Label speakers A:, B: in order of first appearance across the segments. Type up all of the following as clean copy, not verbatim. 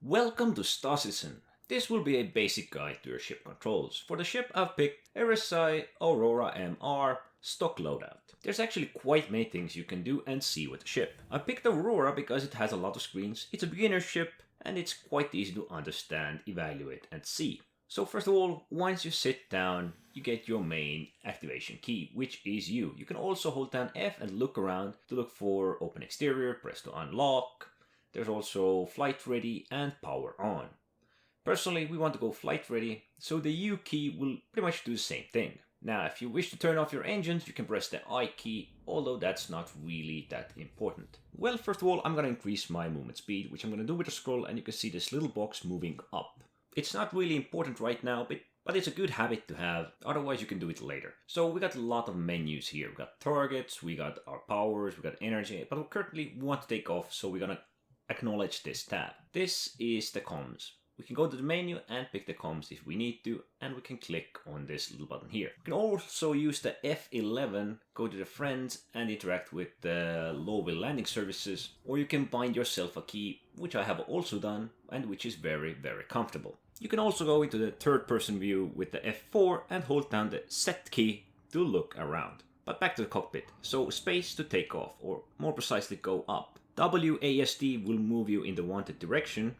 A: Welcome to Star-Citizen. This will be a basic guide to your ship controls. For the ship I've picked RSI Aurora MR stock loadout. There's actually quite many things you can do and see with the ship. I picked Aurora because it has a lot of screens, it's a beginner ship, and it's quite easy to understand, evaluate and see. So first of all, once you sit down, you get your main activation key, which is you. You can also hold down F and look around to look for open exterior, press to unlock. There's also flight ready and power on. Personally, we want to go flight ready, so the U key will pretty much do the same thing. Now, if you wish to turn off your engines, you can press the I key, although that's not really that important. Well, first of all, I'm going to increase my movement speed, which I'm going to do with a scroll, and you can see this little box moving up. It's not really important right now, but it's a good habit to have, otherwise you can do it later. So we got a lot of menus here. We got targets, we got our powers, we got energy, but we currently want to take off, so we're going to acknowledge this tab. This is the comms. We can go to the menu and pick the comms if we need to, and we can click on this little button here. We can also use the F11, go to the friends and interact with the low-will landing services, or you can bind yourself a key, which I have also done and which is very comfortable. You can also go into the third person view with the F4 and hold down the set key to look around. But back to the cockpit. So space to take off, or more precisely go up. WASD will move you in the wanted direction.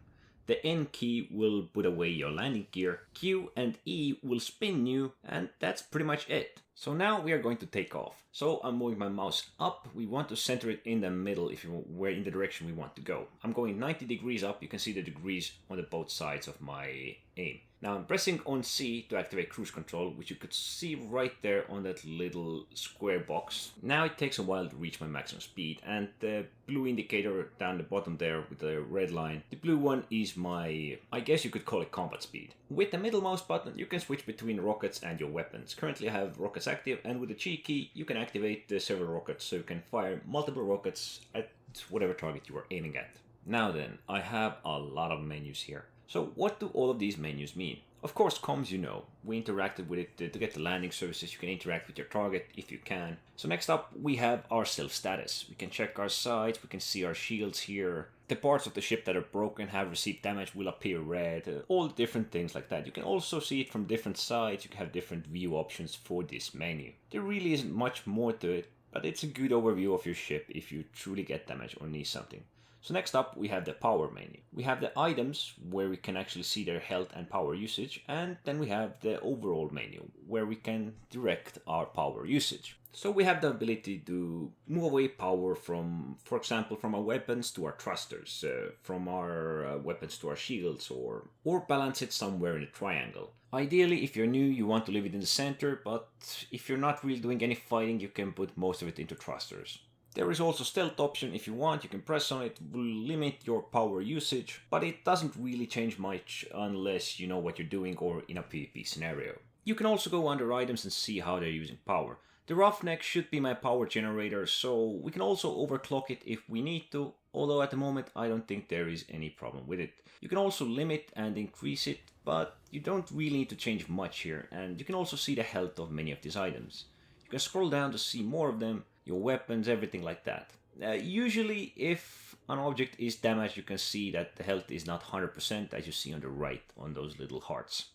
A: The N key will put away your landing gear. Q and E will spin you, and that's pretty much it. So now we are going to take off. So I'm moving my mouse up. We want to center it in the middle if we're in the direction we want to go. I'm going 90 degrees up. You can see the degrees on the both sides of my aim. Now I'm pressing on C to activate cruise control, which you could see right there on that little square box. Now it takes a while to reach my maximum speed, and the blue indicator down the bottom there with the red line, the blue one is my, I guess you could call it combat speed. With the middle mouse button you can switch between rockets and your weapons. Currently I have rockets active, and with the G key you can activate the several rockets, so you can fire multiple rockets at whatever target you are aiming at. Now then, I have a lot of menus here. So what do all of these menus mean? Of course, comms you know. We interacted with it to get the landing services. You can interact with your target if you can. So next up, we have our self status. We can check our sights, we can see our shields here. The parts of the ship that are broken, have received damage, will appear red. All different things like that. You can also see it from different sides. You can have different view options for this menu. There really isn't much more to it, but it's a good overview of your ship if you truly get damage or need something. So next up we have the power menu. We have the items where we can actually see their health and power usage, and then we have the overall menu where we can direct our power usage. So we have the ability to move away power from, for example, from our weapons to our thrusters, from our weapons to our shields, or balance it somewhere in a triangle. Ideally, if you're new, you want to leave it in the center, but if you're not really doing any fighting, you can put most of it into thrusters. There is also stealth option if you want, you can press on it, will limit your power usage, but it doesn't really change much unless you know what you're doing or in a PvP scenario. You can also go under items and see how they're using power. The roughneck should be my power generator, so we can also overclock it if we need to, although at the moment I don't think there is any problem with it. You can also limit and increase it, but you don't really need to change much here, and you can also see the health of many of these items. You can scroll down to see more of them, your weapons, everything like that. Usually if an object is damaged, you can see that the health is not 100%, as you see on the right on those little hearts.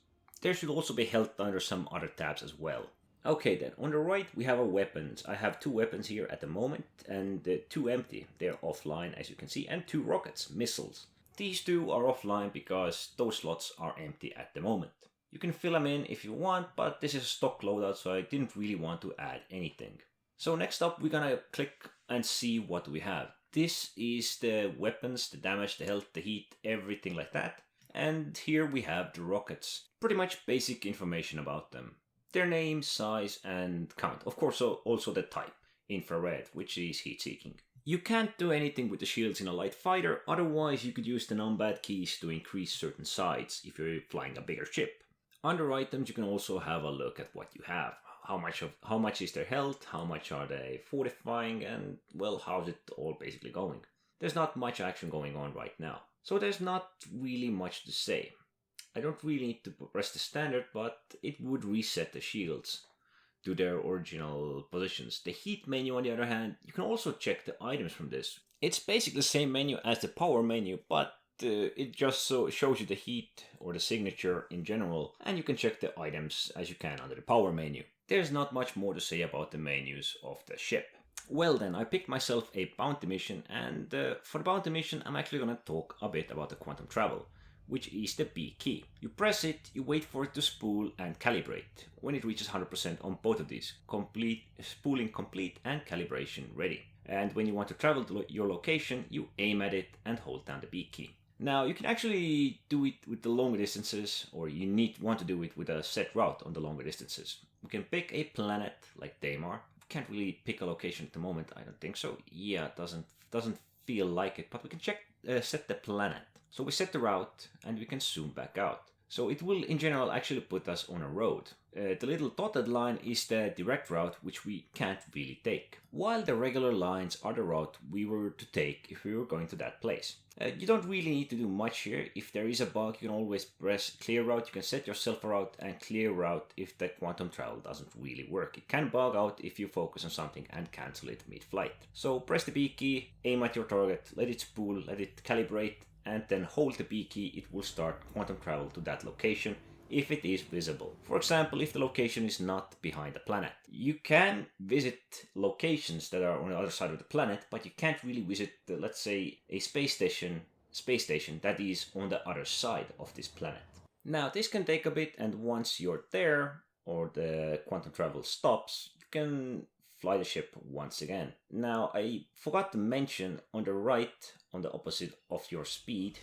A: There should also be health under some other tabs as well. Okay then, on the right we have our weapons. I have 2 weapons here at the moment, and 2 empty. They're offline as you can see, and 2 rockets, missiles. These 2 are offline because those slots are empty at the moment. You can fill them in if you want, but this is a stock loadout, so I didn't really want to add anything. So next up we're gonna click and see what we have. This is the weapons, the damage, the health, the heat, everything like that. And here we have the rockets. Pretty much basic information about them. Their name, size and count. Of course also the type, infrared, which is heat seeking. You can't do anything with the shields in a light fighter, otherwise you could use the numpad keys to increase certain sides if you're flying a bigger ship. Under items you can also have a look at what you have. How much is their health, how much are they fortifying, and well, how's it all basically going. There's not much action going on right now, so there's not really much to say. I don't really need to press the standard, but it would reset the shields to their original positions. The heat menu on the other hand, you can also check the items from this. It's basically the same menu as the power menu, but it just shows you the heat or the signature in general, and you can check the items as you can under the power menu. There's not much more to say about the menus of the ship. Well then, I picked myself a bounty mission, and for the bounty mission I'm actually gonna talk a bit about the quantum travel, which is the B key. You press it, you wait for it to spool and calibrate. When it reaches 100% on both of these, spooling complete and calibration ready. And when you want to travel to your location, you aim at it and hold down the B key. Now you can actually do it with the longer distances, or you want to do it with a set route on the longer distances. You can pick a planet like Daymar. Can't really pick a location at the moment, I don't think so. Yeah, it doesn't feel like it, but we can set the planet. So we set the route and we can zoom back out. So it will in general actually put us on a road. The little dotted line is the direct route, which we can't really take, while the regular lines are the route we were to take if we were going to that place. You don't really need to do much here. If there is a bug, you can always press clear route. You can set yourself a route and clear route if the quantum travel doesn't really work. It can bug out if you focus on something and cancel it mid-flight. So press the B key, aim at your target, let it spool, let it calibrate, and then hold the B key. It will start quantum travel to that location if it is visible. For example, if the location is not behind the planet. You can visit locations that are on the other side of the planet, but you can't really visit, let's say, a space station that is on the other side of this planet. Now, this can take a bit, and once you're there, or the quantum travel stops, you can fly the ship once again. Now, I forgot to mention on the right, on the opposite of your speed,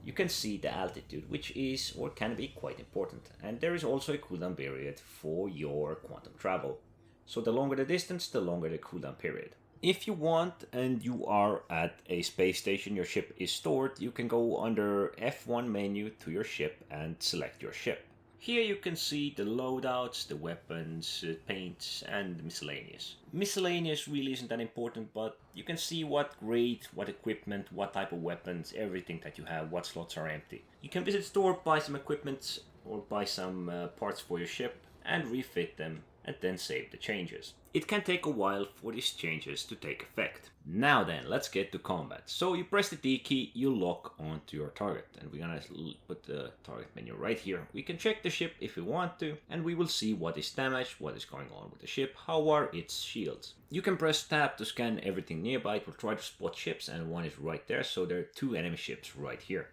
A: you can see the altitude, which is or can be quite important. And there is also a cooldown period for your quantum travel. So the longer the distance, the longer the cooldown period. If you want and you are at a space station, your ship is stored, you can go under F1 menu to your ship and select your ship. Here you can see the loadouts, the weapons, paints, and miscellaneous. Miscellaneous really isn't that important, but you can see what grade, what equipment, what type of weapons, everything that you have, what slots are empty. You can visit store, buy some equipment, or buy some parts for your ship, and refit them, and then save the changes. It can take a while for these changes to take effect. Now then, let's get to combat. So you press the D key, you lock onto your target, and we're gonna put the target menu right here. We can check the ship if we want to, and we will see what is damaged, what is going on with the ship, how are its shields. You can press tab to scan everything nearby. It will try to spot ships, and one is right there, so there are 2 enemy ships right here.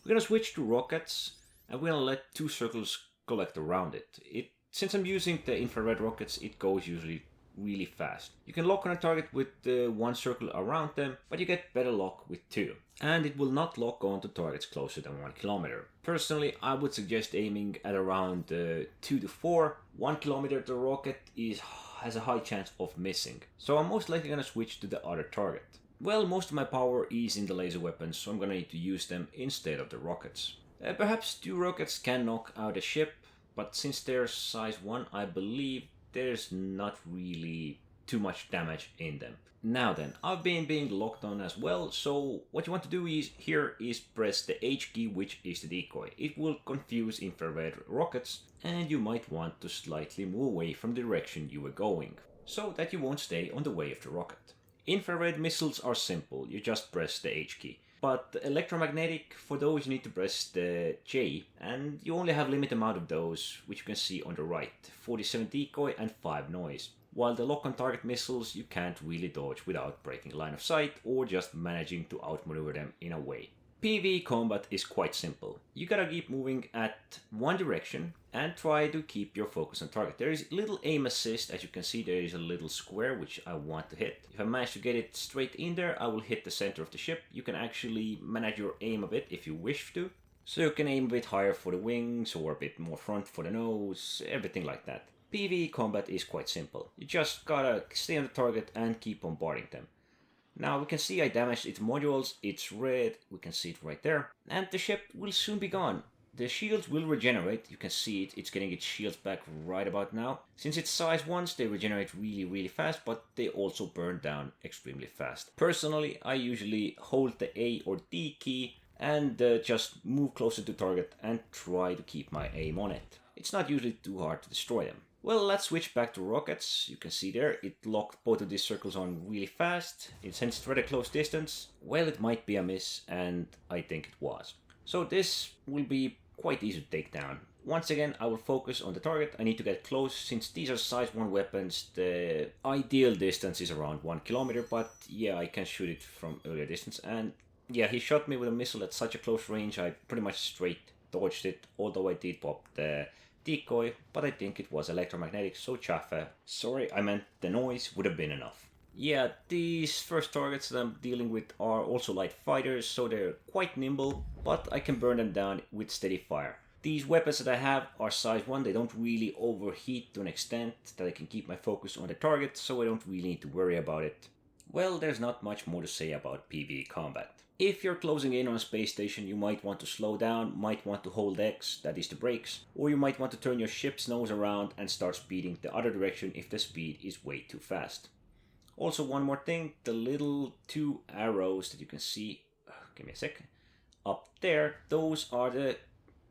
A: We're gonna switch to rockets, and we're gonna let 2 circles collect around it. Since I'm using the infrared rockets, it goes usually really fast. You can lock on a target with 1 circle around them, but you get better luck with 2. And it will not lock on to targets closer than 1 kilometer. Personally, I would suggest aiming at around 2 to 4. 1 kilometer the rocket has a high chance of missing. So I'm most likely gonna switch to the other target. Well, most of my power is in the laser weapons, so I'm gonna need to use them instead of the rockets. Perhaps 2 rockets can knock out a ship, but since they're size 1, I believe there's not really too much damage in them. Now then, I've been being locked on as well, so what you want to do is press the H key, which is the decoy. It will confuse infrared rockets, and you might want to slightly move away from the direction you were going, so that you won't stay on the way of the rocket. Infrared missiles are simple, you just press the H key. But electromagnetic, for those you need to press the J, and you only have limited amount of those, which you can see on the right, 47 decoy and 5 noise. While the lock on target missiles you can't really dodge without breaking line of sight or just managing to outmaneuver them in a way. PvE combat is quite simple. You gotta keep moving at one direction and try to keep your focus on target. There is little aim assist, as you can see there is a little square which I want to hit. If I manage to get it straight in there, I will hit the center of the ship. You can actually manage your aim a bit if you wish to. So you can aim a bit higher for the wings or a bit more front for the nose, everything like that. PvE combat is quite simple. You just gotta stay on the target and keep bombarding them. Now we can see I damaged its modules, it's red, we can see it right there, and the ship will soon be gone. The shields will regenerate, you can see it's getting its shields back right about now. Since it's size 1s, they regenerate really fast, but they also burn down extremely fast. Personally, I usually hold the A or D key and just move closer to target and try to keep my aim on it. It's not usually too hard to destroy them. Well, let's switch back to rockets. You can see there, it locked both of these circles on really fast. Since it's rather close distance, well, it might be a miss, and I think it was. So this will be quite easy to take down. Once again, I will focus on the target. I need to get close. Since these are size 1 weapons, the ideal distance is around 1 kilometer, but yeah, I can shoot it from earlier distance. And yeah, he shot me with a missile at such a close range, I pretty much straight dodged it, although I did pop the decoy, but I think it was electromagnetic, so chaffa. Sorry, I meant the noise would have been enough. Yeah, these first targets that I'm dealing with are also light fighters, so they're quite nimble, but I can burn them down with steady fire. These weapons that I have are size 1, they don't really overheat to an extent that I can keep my focus on the target, so I don't really need to worry about it. Well, there's not much more to say about PvE combat. If you're closing in on a space station, you might want to slow down, might want to hold X, that is the brakes, or you might want to turn your ship's nose around and start speeding the other direction if the speed is way too fast. Also, one more thing, the little 2 arrows that you can see, give me a sec, up there, those are the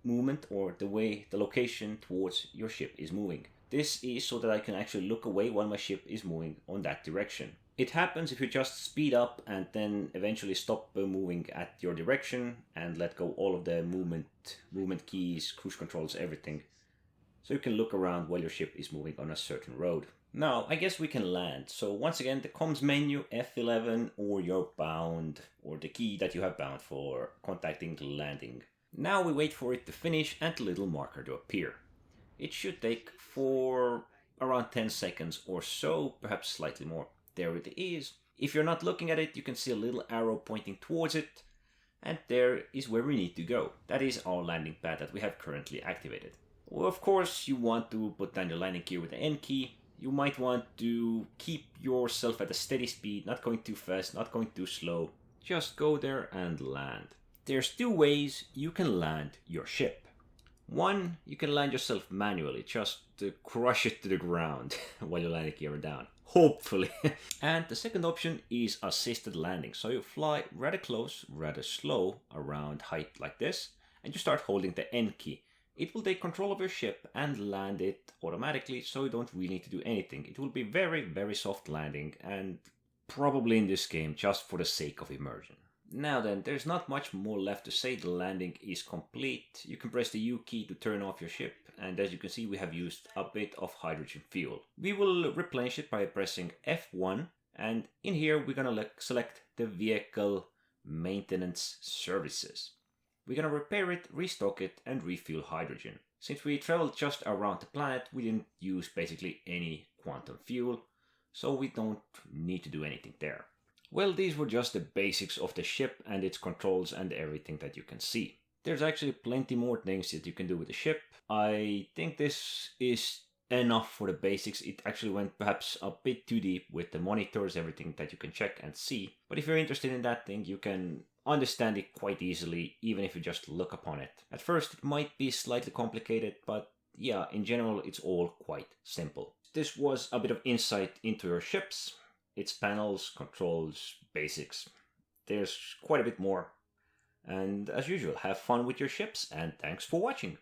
A: movement or the location towards your ship is moving. This is so that I can actually look away while my ship is moving on that direction. It happens if you just speed up and then eventually stop moving at your direction and let go all of the movement keys, cruise controls, everything. So you can look around while your ship is moving on a certain road. Now, I guess we can land. So once again, the comms menu, F11, or you're bound, or the key that you have bound for contacting the landing. Now we wait for it to finish and the little marker to appear. It should take for around 10 seconds or so, perhaps slightly more. There it is. If you're not looking at it, you can see a little arrow pointing towards it, and there is where we need to go. That is our landing pad that we have currently activated. Well, of course, you want to put down your landing gear with the N key. You might want to keep yourself at a steady speed, not going too fast, not going too slow. Just go there and land. There's 2 ways you can land your ship. One, you can land yourself manually, just to crush it to the ground while you're landing gear down. Hopefully. And the second option is assisted landing. So you fly rather close, rather slow around height like this, and you start holding the N key. It will take control of your ship and land it automatically, so you don't really need to do anything. It will be very, very soft landing, and probably in this game just for the sake of immersion. Now then, there's not much more left to say. The landing is complete. You can press the U key to turn off your ship, and as you can see, we have used a bit of hydrogen fuel. We will replenish it by pressing F1, and in here we're gonna select the vehicle maintenance services. We're gonna repair it, restock it, and refuel hydrogen. Since we traveled just around the planet, we didn't use basically any quantum fuel, so we don't need to do anything there. Well, these were just the basics of the ship and its controls and everything that you can see. There's actually plenty more things that you can do with the ship. I think this is enough for the basics. It actually went perhaps a bit too deep with the monitors, everything that you can check and see. But if you're interested in that thing, you can understand it quite easily, even if you just look upon it. At first, it might be slightly complicated, but yeah, in general, it's all quite simple. This was a bit of insight into your ships, its panels, controls, basics. There's quite a bit more. And as usual, have fun with your ships, and thanks for watching.